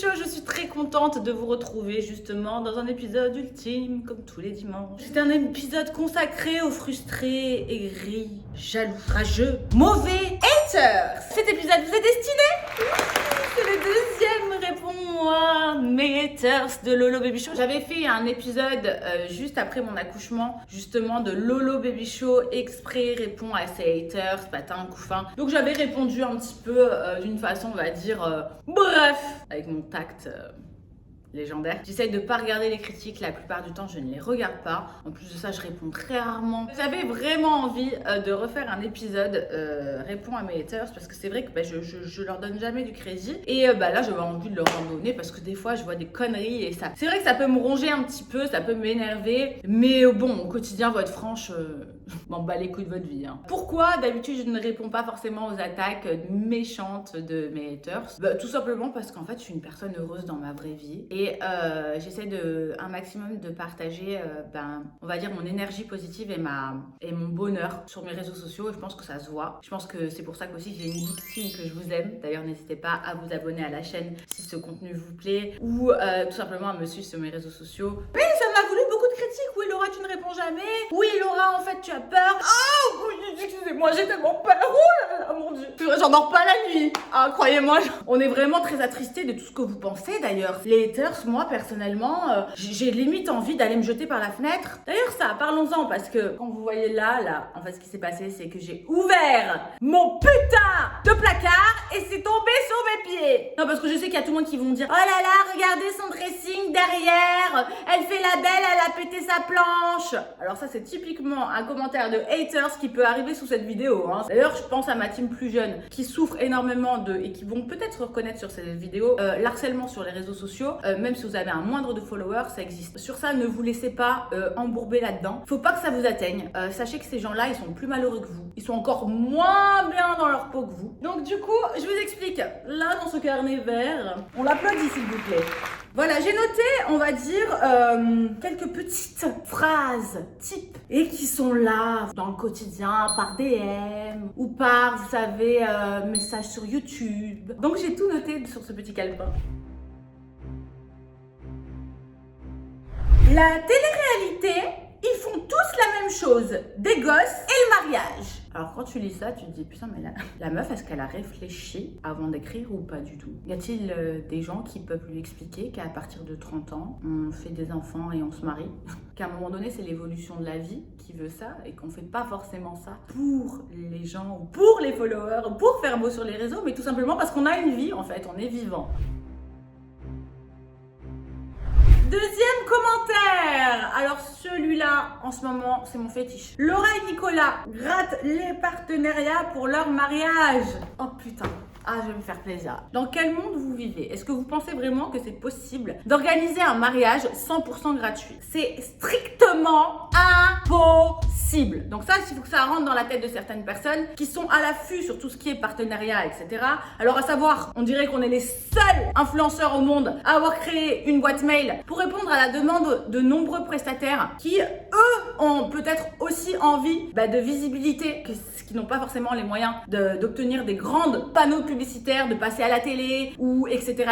Bébichos, je suis très contente de vous retrouver justement dans un épisode ultime comme tous les dimanches. C'est un épisode consacré aux frustrés, aigris, jaloux, rageux, mauvais haters. Cet épisode vous est destiné. C'est le deuxième Réponds-moi, mes haters de Lolo Bébichos. J'avais fait un épisode juste après mon accouchement, justement de Lolo Bébichos exprès répond à ses haters, patin, couffin. Donc j'avais répondu un petit peu d'une façon, on va dire, bref, avec mon tact légendaire. J'essaye de pas regarder les critiques, la plupart du temps je ne les regarde pas. En plus de ça, je réponds très rarement. J'avais vraiment envie de refaire un épisode Réponds à mes haters parce que c'est vrai que je leur donne jamais du crédit. Et là, j'avais envie de leur en donner parce que des fois, je vois des conneries et ça. C'est vrai que ça peut me ronger un petit peu, ça peut m'énerver. Mais bon, au quotidien, votre franche, m'en bats les couilles de votre vie. Hein. Pourquoi d'habitude je ne réponds pas forcément aux attaques méchantes de mes haters? Tout simplement parce qu'en fait, je suis une personne heureuse dans ma vraie vie. Et j'essaie un maximum de partager, on va dire, mon énergie positive et mon bonheur sur mes réseaux sociaux. Et je pense que ça se voit. Je pense que c'est pour ça qu'aussi j'ai une victime que je vous aime. D'ailleurs, n'hésitez pas à vous abonner à la chaîne si ce contenu vous plaît. Ou tout simplement à me suivre sur mes réseaux sociaux. Mais ça m'a voulu beaucoup de critiques. Oui, Laura, tu ne réponds jamais. Oui, Laura, en fait, tu as peur. Oh, excusez-moi, j'ai tellement peur. Oh là là, mon Dieu. J'en dors pas la nuit. Ah, croyez-moi, on est vraiment très attristés de tout ce que vous pensez d'ailleurs. Les haters, moi personnellement, j'ai limite envie d'aller me jeter par la fenêtre. D'ailleurs ça, parlons-en parce que quand vous voyez là, en fait ce qui s'est passé c'est que j'ai ouvert mon putain de placard et c'est tombé sur mes pieds. Non parce que je sais qu'il y a tout le monde qui vont dire oh là là, regardez son dressing derrière, elle fait la belle, elle a pété sa planche. Alors ça c'est typiquement un commentaire de haters qui peut arriver sous cette vidéo. Hein. D'ailleurs je pense à ma team plus jeune qui souffre énormément et qui vont peut-être se reconnaître sur cette vidéo, l'harcèlement sur les réseaux sociaux. Même si vous avez un moindre de followers, ça existe. Sur ça, ne vous laissez pas embourber là-dedans. Faut pas que ça vous atteigne. Sachez que ces gens-là, ils sont plus malheureux que vous. Ils sont encore moins bien dans leur peau que vous. Donc du coup, je vous explique. Là, dans ce carnet vert, on l'applaudit s'il vous plaît. Voilà, j'ai noté, on va dire, quelques petites phrases types et qui sont là dans le quotidien par DM ou par, vous savez, message sur YouTube. Donc j'ai tout noté sur ce petit calepin. La télé-réalité, ils font tous la même chose, des gosses et le mariage. Alors quand tu lis ça, tu te dis putain mais la meuf, est-ce qu'elle a réfléchi avant d'écrire ou pas du tout? Y a-t-il des gens qui peuvent lui expliquer qu'à partir de 30 ans, on fait des enfants et on se marie? Qu'à un moment donné, c'est l'évolution de la vie qui veut ça et qu'on fait pas forcément ça pour les gens ou pour les followers ou pour faire beau sur les réseaux, mais tout simplement parce qu'on a une vie en fait, on est vivant. Deuxième commentaire. Alors celui-là, en ce moment, c'est mon fétiche. Laura et Nicolas grattent les partenariats pour leur mariage. Oh putain. Ah, je vais me faire plaisir. Dans quel monde vous vivez? Est-ce que vous pensez vraiment que c'est possible d'organiser un mariage 100% gratuit? C'est strictement impossible. Donc ça, il faut que ça rentre dans la tête de certaines personnes qui sont à l'affût sur tout ce qui est partenariat, etc. Alors à savoir, on dirait qu'on est les seuls influenceurs au monde à avoir créé une boîte mail pour répondre à la demande de nombreux prestataires qui, eux, ont peut-être aussi envie de visibilité, qui n'ont pas forcément les moyens d'obtenir des grandes panneaux publicitaires, de passer à la télé ou etc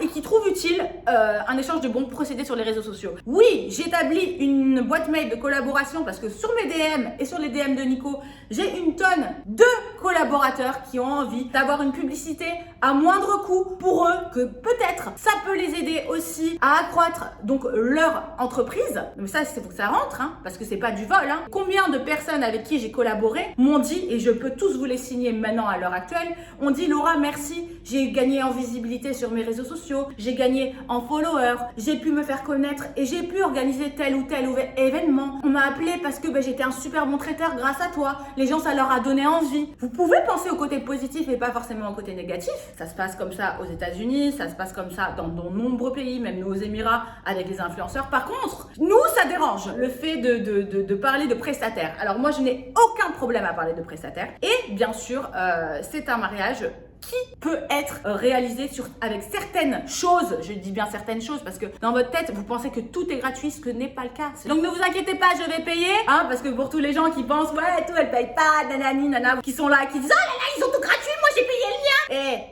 et qui trouvent utile un échange de bons procédés sur les réseaux sociaux. Oui, j'établis une boîte mail de collaboration parce que sur mes DM et sur les DM de Nico, j'ai une tonne de collaborateurs qui ont envie d'avoir une publicité à moindre coût pour eux, que peut-être ça peut les aider aussi à accroître donc leur entreprise. Mais ça, c'est pour que ça rentre, hein, parce que c'est pas du vol. Hein. Combien de personnes avec qui j'ai collaboré m'ont dit, et je peux tous vous les signer maintenant à l'heure actuelle, on dit Laura, merci, j'ai gagné en visibilité sur mes réseaux sociaux, j'ai gagné en followers, j'ai pu me faire connaître et j'ai pu organiser tel ou tel événement. On m'a appelé parce que j'étais un super bon traiteur grâce à toi. Les gens, ça leur a donné envie. Vous pouvez penser au côté positif et pas forcément au côté négatif. Ça se passe comme ça aux États-Unis, ça se passe comme ça dans de nombreux pays, même nous aux Émirats avec les influenceurs. Par contre, nous, ça dérange le fait de parler de prestataires. Alors moi, je n'ai aucun problème à parler de prestataires. Et bien sûr, c'est un mariage qui peut être réalisé avec certaines choses. Je dis bien certaines choses parce que dans votre tête, vous pensez que tout est gratuit, ce que n'est pas le cas. Donc ne vous inquiétez pas, je vais payer, hein, parce que pour tous les gens qui pensent ouais, tout, elle paye pas, nanani, nana, qui sont là, qui disent oh là là, ils ont tout gratuit, moi j'ai payé le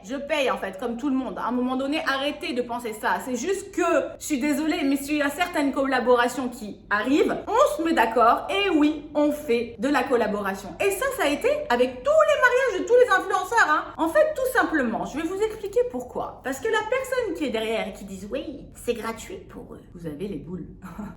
je paye en fait, comme tout le monde. À un moment donné, arrêtez de penser ça. C'est juste que, je suis désolée, mais s'il y a certaines collaborations qui arrivent, on se met d'accord et oui, on fait de la collaboration. Et ça a été avec tous les mariages de tous les influenceurs. Hein. En fait, tout simplement, je vais vous expliquer pourquoi. Parce que la personne qui est derrière et qui dit oui, c'est gratuit pour eux, vous avez les boules.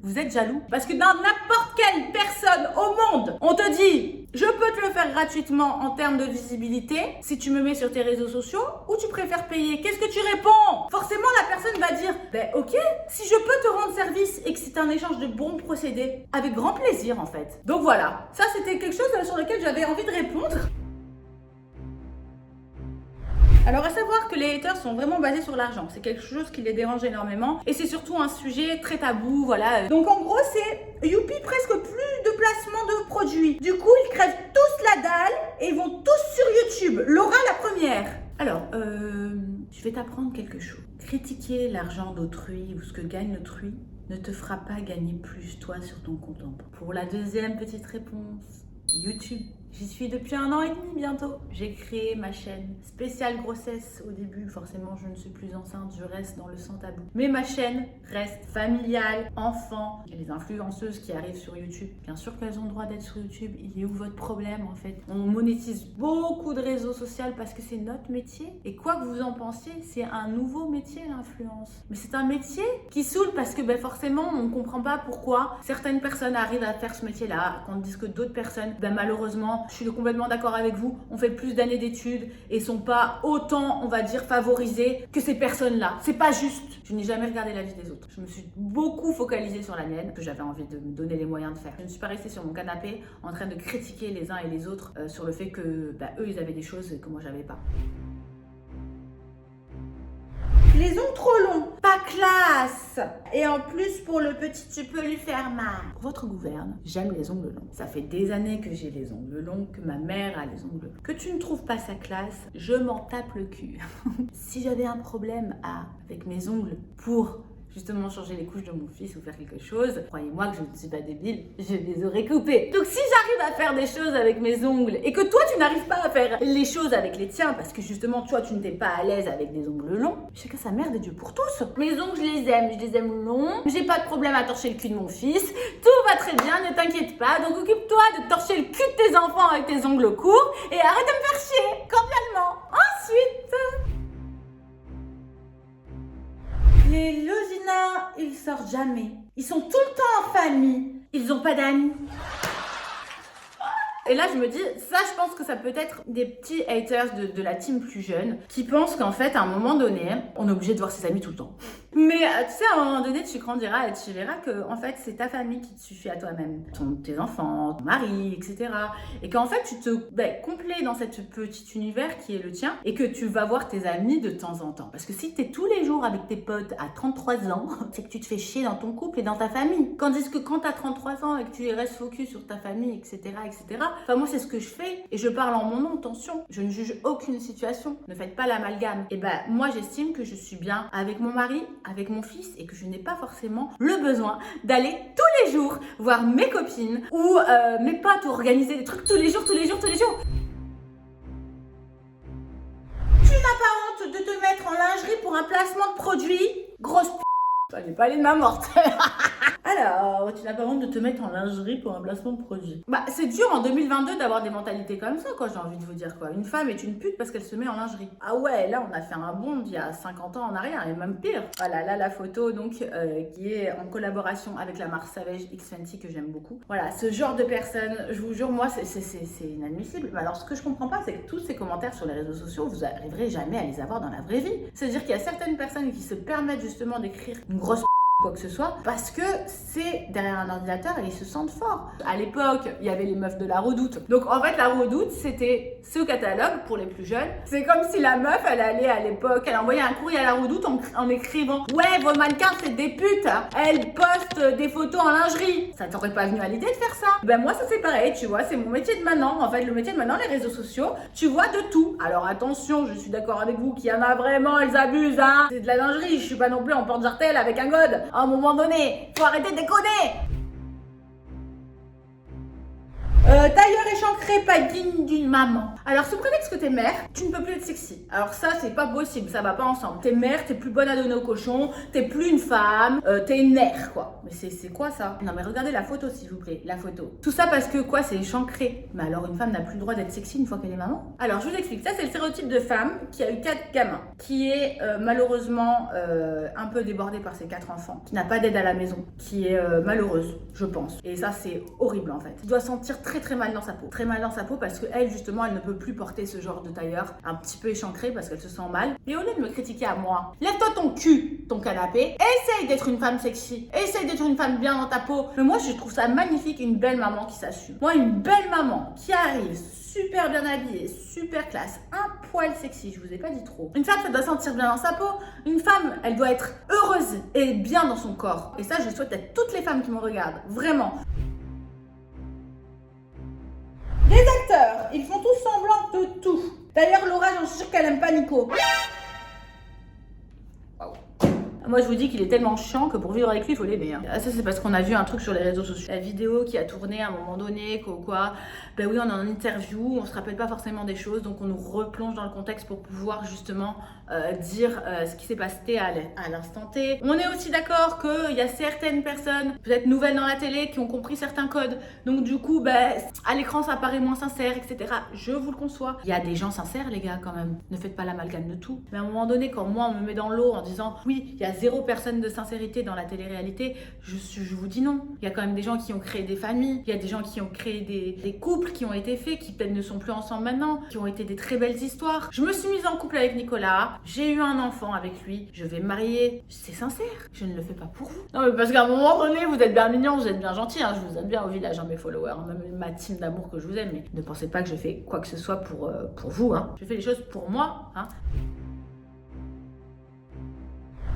Vous êtes jaloux. Parce que dans n'importe quelle personne au monde, on te dit, je peux te le faire gratuitement en termes de visibilité si tu me mets sur tes réseaux sociaux ou tu préfères payer. Qu'est-ce que tu réponds? Forcément, la personne va dire, ben ok, si je peux te rendre service et que c'est un échange de bons procédés, avec grand plaisir en fait. Donc voilà, ça c'était quelque chose sur lequel j'avais envie de répondre. Alors à savoir que les haters sont vraiment basés sur l'argent, c'est quelque chose qui les dérange énormément et c'est surtout un sujet très tabou, voilà. Donc en gros c'est youpi presque plus de placement de produits. Du coup ils crèvent tous la dalle et ils vont tous sur YouTube. Laura la première. Alors je vais t'apprendre quelque chose. Critiquer l'argent d'autrui ou ce que gagne autrui ne te fera pas gagner plus toi sur ton compte en banque. Pour la deuxième petite réponse, YouTube. J'y suis depuis 1 an et demi bientôt. J'ai créé ma chaîne spéciale grossesse au début. Forcément, je ne suis plus enceinte, je reste dans le sans tabou. Mais ma chaîne reste familiale, enfant. Il y a les influenceuses qui arrivent sur YouTube. Bien sûr qu'elles ont le droit d'être sur YouTube. Il est où votre problème en fait? On monétise beaucoup de réseaux sociaux parce que c'est notre métier. Et quoi que vous en pensiez, c'est un nouveau métier l'influence. Mais c'est un métier qui saoule parce que forcément, on ne comprend pas pourquoi certaines personnes arrivent à faire ce métier-là, tandis que d'autres personnes, malheureusement, je suis complètement d'accord avec vous, on fait plus d'années d'études et sont pas autant, on va dire, favorisées que ces personnes-là. C'est pas juste. Je n'ai jamais regardé la vie des autres. Je me suis beaucoup focalisée sur la mienne, que j'avais envie de me donner les moyens de faire. Je ne suis pas restée sur mon canapé en train de critiquer les uns et les autres sur le fait que eux, ils avaient des choses que moi, j'avais pas. Les ongles trop longs, pas classe. Et en plus, pour le petit, tu peux lui faire mal. Pour votre gouverne, j'aime les ongles longs. Ça fait des années que j'ai les ongles longs, que ma mère a les ongles longs. Que tu ne trouves pas sa classe, je m'en tape le cul. Si j'avais un problème avec mes ongles pour justement changer les couches de mon fils ou faire quelque chose, croyez-moi que je ne suis pas débile, je les aurais coupés. Donc si j'arrive à faire des choses avec mes ongles et que toi tu n'arrives pas à faire les choses avec les tiens parce que justement toi tu n'étais pas à l'aise avec des ongles longs, chacun sa merde et Dieu pour tous. Mes ongles je les aime longs, j'ai pas de problème à torcher le cul de mon fils, tout va très bien, ne t'inquiète pas, donc occupe-toi de torcher le cul de tes enfants avec tes ongles courts et arrête de me faire chier, cordialement. Ensuite, les Lozina, ils sortent jamais. Ils sont tout le temps en famille. Ils ont pas d'amis. Et là, je me dis, ça, je pense que ça peut être des petits haters de la team plus jeune qui pensent qu'en fait, à un moment donné, on est obligé de voir ses amis tout le temps. Mais tu sais, à un moment donné, tu grandiras et tu verras que en fait, c'est ta famille qui te suffit à toi-même. Tes enfants, ton mari, etc. Et qu'en fait, tu te complais dans cette petit univers qui est le tien et que tu vas voir tes amis de temps en temps. Parce que si tu es tous les jours avec tes potes à 33 ans, c'est que tu te fais chier dans ton couple et dans ta famille. Tandis que quand tu as 33 ans et que tu restes focus sur ta famille, etc., etc., enfin, moi, c'est ce que je fais et je parle en mon nom, attention. Je ne juge aucune situation. Ne faites pas l'amalgame. Et moi, j'estime que je suis bien avec mon mari, avec mon fils et que je n'ai pas forcément le besoin d'aller tous les jours voir mes copines ou mes potes ou organiser des trucs tous les jours. Tu n'as pas honte de te mettre en lingerie pour un placement de produit? Grosse p***. Ça n'est pas les mains mortes. Alors, tu n'as pas honte de te mettre en lingerie pour un placement de produit? C'est dur en 2022 d'avoir des mentalités comme ça, quoi, j'ai envie de vous dire, quoi. Une femme est une pute parce qu'elle se met en lingerie. Ah ouais, là, on a fait un bond il y a 50 ans en arrière, et même pire. Voilà, là, la photo, donc, qui est en collaboration avec la marque Savage X20 que j'aime beaucoup. Voilà, ce genre de personnes, je vous jure, moi, c'est inadmissible. Alors, ce que je comprends pas, c'est que tous ces commentaires sur les réseaux sociaux, vous arriverez jamais à les avoir dans la vraie vie. C'est-à-dire qu'il y a certaines personnes qui se permettent justement d'écrire une grosse quoi que ce soit, parce que c'est derrière un ordinateur et ils se sentent forts. À l'époque, il y avait les meufs de la Redoute. Donc en fait, la Redoute, c'était ce catalogue pour les plus jeunes. C'est comme si la meuf, elle allait à l'époque, elle envoyait un courrier à la Redoute en écrivant « Ouais, vos mannequins, c'est des putes, elles postent des photos en lingerie. » Ça t'aurait pas venu à l'idée de faire ça? Moi, ça c'est pareil, tu vois, c'est mon métier de maintenant. En fait, le métier de maintenant, les réseaux sociaux, tu vois de tout. Alors attention, je suis d'accord avec vous qu'il y en a vraiment, elles abusent, hein. C'est de la lingerie, je suis pas non plus en porte-jartel avec un god. À un moment donné, faut arrêter de déconner. Tailleur échancré, pas digne d'une maman. Alors, sous prétexte que t'es mère, tu ne peux plus être sexy. Alors ça, c'est pas possible, ça va pas ensemble. T'es mère, t'es plus bonne à donner au cochon, t'es plus une femme, t'es une mère, quoi. Mais c'est quoi ça? Non mais regardez la photo, s'il vous plaît, la photo. Tout ça parce que quoi, c'est échancré. Mais alors, une femme n'a plus le droit d'être sexy une fois qu'elle est maman? Alors, je vous explique. Ça, c'est le stéréotype de femme qui a eu 4 gamins, qui est malheureusement un peu débordée par ses 4 enfants, qui n'a pas d'aide à la maison, qui est malheureuse, je pense. Et ça, c'est horrible en fait. Elle doit sentir très très mal dans sa peau. Très mal dans sa peau parce qu'elle, justement, elle ne peut plus porter ce genre de tailleur un petit peu échancré parce qu'elle se sent mal. Et au lieu de me critiquer à moi, lève-toi ton cul, ton canapé, essaye d'être une femme sexy, essaye d'être une femme bien dans ta peau. Mais moi, je trouve ça magnifique, une belle maman qui s'assume. Moi, une belle maman qui arrive super bien habillée, super classe, un poil sexy, je vous ai pas dit trop. Une femme, ça doit sentir bien dans sa peau. Une femme, elle doit être heureuse et bien dans son corps. Et ça, je souhaite à toutes les femmes qui me regardent, vraiment. Les acteurs, ils font tous semblant de tout. D'ailleurs, Laura, j'en suis sûre qu'elle aime pas Nico. Moi, je vous dis qu'il est tellement chiant que pour vivre avec lui, il faut l'aimer. Hein. Ça, c'est parce qu'on a vu un truc sur les réseaux sociaux. La vidéo qui a tourné à un moment donné, quoi. Ben oui, on est en interview, on se rappelle pas forcément des choses, donc on nous replonge dans le contexte pour pouvoir justement dire ce qui s'est passé à l'instant T. On est aussi d'accord qu'il y a certaines personnes, peut-être nouvelles dans la télé, qui ont compris certains codes. Donc du coup, ben, à l'écran, ça paraît moins sincère, etc. Je vous le conçois. Il y a des gens sincères, les gars, quand même. Ne faites pas l'amalgame de tout. Mais à un moment donné, quand moi, on me met dans l'eau en disant « Oui, il y a 0 personne de sincérité dans la télé-réalité », je vous dis non. Il y a quand même des gens qui ont créé des familles, il y a des gens qui ont créé des couples qui ont été faits, qui peut-être ne sont plus ensemble maintenant, qui ont été des très belles histoires. Je me suis mise en couple avec Nicolas, j'ai eu un enfant avec lui, je vais me marier. C'est sincère, je ne le fais pas pour vous. Non mais parce qu'à un moment donné, vous êtes bien mignons, vous êtes bien gentils, hein, je vous aime bien au village, hein, mes followers, hein, même ma team d'amour que je vous aime, mais ne pensez pas que je fais quoi que ce soit pour vous. Hein. Je fais les choses pour moi. Hein.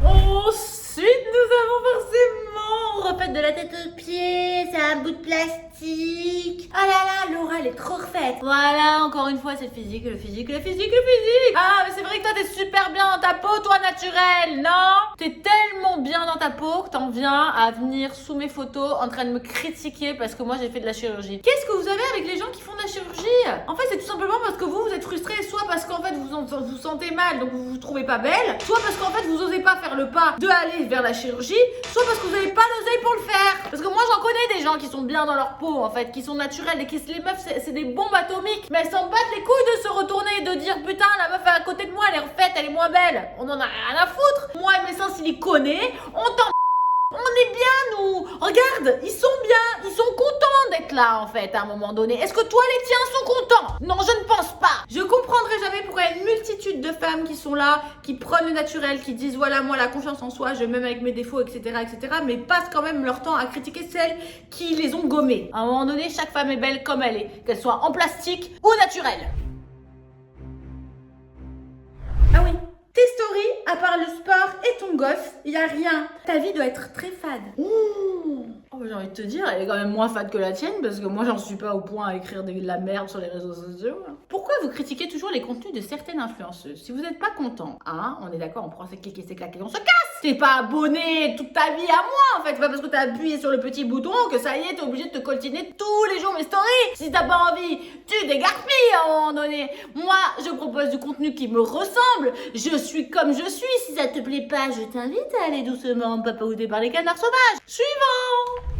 Ensuite, nous avons forcément refait de la tête aux pieds, c'est un bout de plastique. Ah là là, Laura, elle est trop refaite. Voilà, encore une fois, c'est le physique, le physique, le physique, le physique. Ah, mais c'est vrai que toi, t'es super bien dans ta peau, toi, naturelle, non? T'es tellement bien dans ta peau que t'en viens à venir sous mes photos en train de me critiquer parce que moi, j'ai fait de la chirurgie. Qu'est-ce que vous avez avec les gens qui font de la chirurgie? En fait, c'est tout simplement parce que vous êtes frustrés, soit parce qu'en fait, vous sentez mal, donc vous vous trouvez pas belle, soit parce qu'en fait, vous osez pas faire le pas de aller vers la chirurgie, soit parce que vous n'avez pas l'oseille pour le faire. Parce que moi j'en connais des gens qui sont bien dans leur peau en fait, qui sont naturels et qui les meufs c'est des bombes atomiques, mais elles s'en battent les couilles de se retourner et de dire putain la meuf à côté de moi elle est refaite, elle est moins belle. On en a rien à foutre. Moi et mes seins siliconés, on est bien nous. Regarde, ils sont bien, ils sont contents d'être là en fait à un moment donné. Est-ce que toi les tiens sont contents? Non, je ne pense pas. Je comprendrai jamais pourquoi il y a une multitude de femmes qui sont là, qui prennent le naturel, qui disent voilà moi la confiance en soi, je m'aime avec mes défauts, etc., mais passent quand même leur temps à critiquer celles qui les ont gommées. À un moment donné, chaque femme est belle comme elle est, qu'elle soit en plastique ou naturelle. Ah oui. Tes stories, à part le sport et ton gosse, y a rien. Ta vie doit être très fade. Oh, j'ai envie de te dire, elle est quand même moins fade que la tienne parce que moi j'en suis pas au point à écrire de la merde sur les réseaux sociaux. Pourquoi vous critiquez toujours les contenus de certaines influenceuses? Si vous n'êtes pas content, hein, on est d'accord, on prend ses clics et ses claques et on se casse. T'es pas abonné toute ta vie à moi en fait. C'est pas parce que t'as appuyé sur le petit bouton que ça y est, t'es obligé de te coltiner tous les jours mes stories. Si t'as pas envie, tu dégarpilles à un moment donné. Moi, je propose du contenu qui me ressemble. Je suis comme je suis. Si ça te plaît pas, je t'invite à aller doucement papauder par les canards sauvages. Suivant.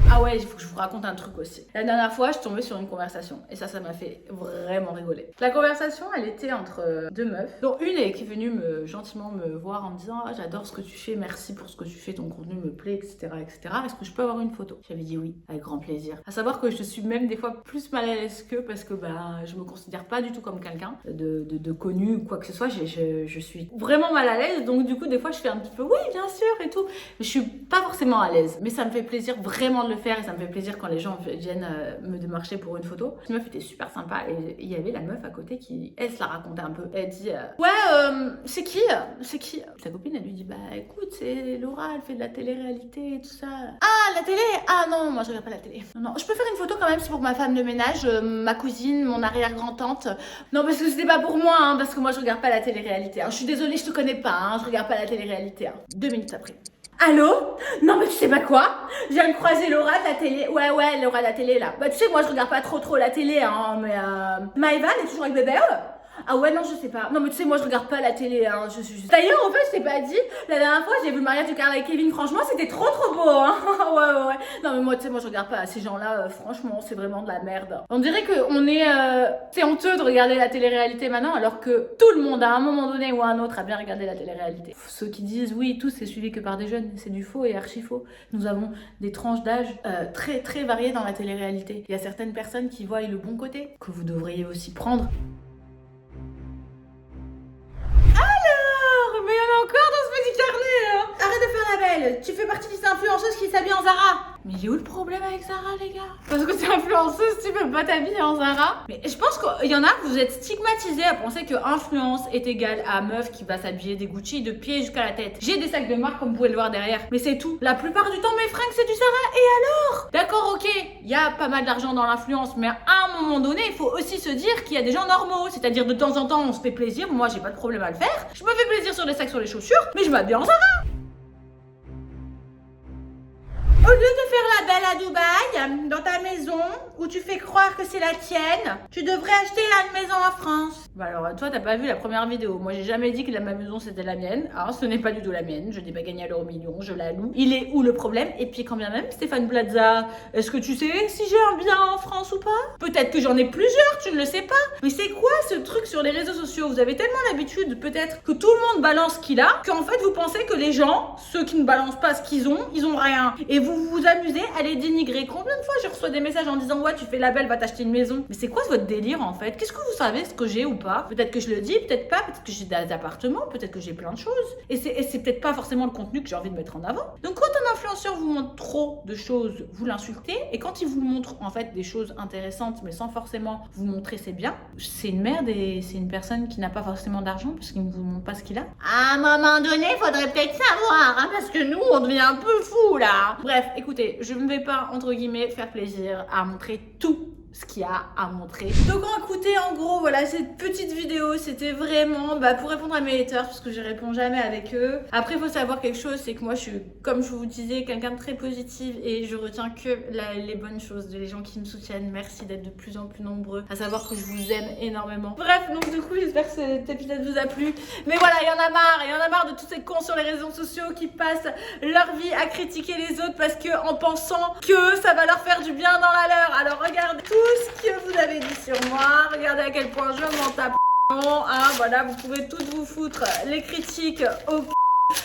Ah ouais, il faut que je vous raconte un truc aussi. La dernière fois, je suis tombée sur une conversation et ça m'a fait vraiment rigoler. La conversation, elle était entre 2 meufs, dont une est venue gentiment me voir en me disant ah, j'adore ce que tu fais, merci pour ce que tu fais, ton contenu me plaît, etc., etc. Est-ce que je peux avoir une photo? J'avais dit oui, avec grand plaisir. À savoir que je suis même des fois plus mal à l'aise qu'eux parce que je me considère pas du tout comme quelqu'un de connu ou quoi que ce soit. Je suis vraiment mal à l'aise, donc du coup des fois je fais un petit peu oui bien sûr et tout. Mais je suis pas forcément à l'aise, mais ça me fait plaisir vraiment de le faire et ça me fait plaisir quand les gens viennent me démarcher pour une photo. Cette meuf était super sympa et il y avait la meuf à côté qui, elle se la racontait un peu. Elle dit c'est qui? Sa copine elle lui dit bah écoute c'est Laura, elle fait de la télé-réalité et tout ça. Ah la télé? Ah non moi je regarde pas la télé. Non je peux faire une photo quand même, c'est pour ma femme de ménage, ma cousine, mon arrière-grand-tante. Non parce que c'était pas pour moi hein, parce que moi je regarde pas la télé-réalité. Hein. Je suis désolée je te connais pas, hein, je regarde pas la télé-réalité. Hein. 2 minutes après. Allô? Non mais tu sais pas quoi? Je viens de croiser Laura de la télé. Ouais, Laura de la télé là. Bah tu sais, moi je regarde pas trop la télé, hein, mais Maëva, elle est toujours avec bébé. Ah ouais, non, je sais pas. Non, mais tu sais, moi je regarde pas la télé, hein. D'ailleurs, en fait, je t'ai pas dit, la dernière fois, j'ai vu le mariage de Carla et Kevin, franchement, c'était trop beau, hein. Ouais. Non, mais moi, tu sais, moi je regarde pas ces gens-là, franchement, c'est vraiment de la merde. On dirait qu'on est. C'est honteux de regarder la télé-réalité maintenant, alors que tout le monde, à un moment donné ou à un autre, a bien regardé la télé-réalité. Ceux qui disent, oui, tout c'est suivi que par des jeunes, c'est du faux et archi faux. Nous avons des tranches d'âge très variées dans la télé-réalité. Il y a certaines personnes qui voient le bon côté, que vous devriez aussi prendre. Mais il y en a encore dans ce petit carnet, hein. Arrête de faire la belle. Tu fais partie des influenceuses qui s'habillent en Zara. Mais il est où le problème avec Zara, les gars? Parce que t'es influenceuse, tu peux pas t'habiller en Zara. Mais je pense qu'il y en a, vous êtes stigmatisés à penser que influence est égale à meuf qui va s'habiller des Gucci de pied jusqu'à la tête. J'ai des sacs de marque comme vous pouvez le voir derrière. Mais c'est tout. La plupart du temps, mes fringues, c'est du Zara. Et alors? D'accord, ok. Il y a pas mal d'argent dans l'influence, mais à un moment donné, il faut aussi se dire qu'il y a des gens normaux. C'est-à-dire de temps en temps, on se fait plaisir. Moi, j'ai pas de problème à le faire. Je me fais plaisir sur les sacs, sur les chaussures, mais je m'habille en Zara. Au lieu de faire la belle à Dubaï, dans ta maison, où tu fais croire que c'est la tienne, tu devrais acheter une maison en France. Bah alors, toi, t'as pas vu la première vidéo. Moi, j'ai jamais dit que ma maison, c'était la mienne. Alors, ce n'est pas du tout la mienne. Je n'ai pas gagné à l'euro million, je la loue. Il est où le problème? Et puis, quand bien même, Stéphane Plaza, est-ce que tu sais si j'ai un bien en France ou pas? Peut-être que j'en ai plusieurs, tu ne le sais pas. Mais c'est quoi ce truc sur les réseaux sociaux? Vous avez tellement l'habitude, peut-être, que tout le monde balance ce qu'il a, qu'en fait, vous pensez que les gens, ceux qui ne balancent pas ce qu'ils ont, ils ont rien. Et vous vous amusez à les dénigrer. Combien de fois je reçois des messages en disant ouais, tu fais la belle, va t'acheter une maison? Mais c'est quoi votre délire en fait? Qu'est-ce que vous savez ce que j'ai ou pas? Peut-être que je le dis, peut-être pas, peut-être que j'ai des appartements, peut-être que j'ai plein de choses. Et c'est peut-être pas forcément le contenu que j'ai envie de mettre en avant. Donc quand un influenceur vous montre trop de choses, vous l'insultez. Et quand il vous montre en fait des choses intéressantes, mais sans forcément vous montrer ses biens, c'est une merde et c'est une personne qui n'a pas forcément d'argent parce qu'il ne vous montre pas ce qu'il a. À un moment donné, il faudrait peut-être savoir, hein, parce que nous, on devient un peu fou là. Bref, écoutez, je ne vais pas, entre guillemets, faire plaisir à montrer tout ce qu'il y a à montrer. Donc écoutez, en gros, voilà, cette petite vidéo, c'était vraiment pour répondre à mes haters, parce que je réponds jamais avec eux. Après, il faut savoir quelque chose, c'est que moi, je suis, comme je vous disais, quelqu'un de très positif et je retiens que les bonnes choses de les gens qui me soutiennent. Merci d'être de plus en plus nombreux, à savoir que je vous aime énormément. Bref, donc du coup, j'espère que cet épisode vous a plu. Mais voilà, il y en a marre de tous ces cons sur les réseaux sociaux qui passent leur vie à critiquer les autres parce que en pensant que ça va leur faire du bien dans la leur. Alors regardez tout ce que vous avez dit sur moi, regardez à quel point je m'en tape. Hein, voilà, vous pouvez toutes vous foutre les critiques au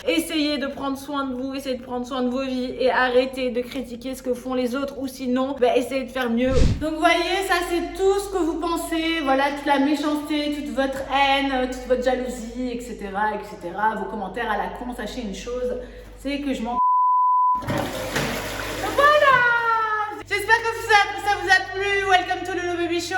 essayez de prendre soin de vous, essayez de prendre soin de vos vies et arrêtez de critiquer ce que font les autres ou sinon, essayez de faire mieux. Donc voyez, ça c'est tout ce que vous pensez, voilà, toute la méchanceté, toute votre haine, toute votre jalousie, etc. Vos commentaires à la con, sachez une chose, c'est que je m'en... Voilà. J'espère que ça vous a plu, welcome to Lolo Baby Show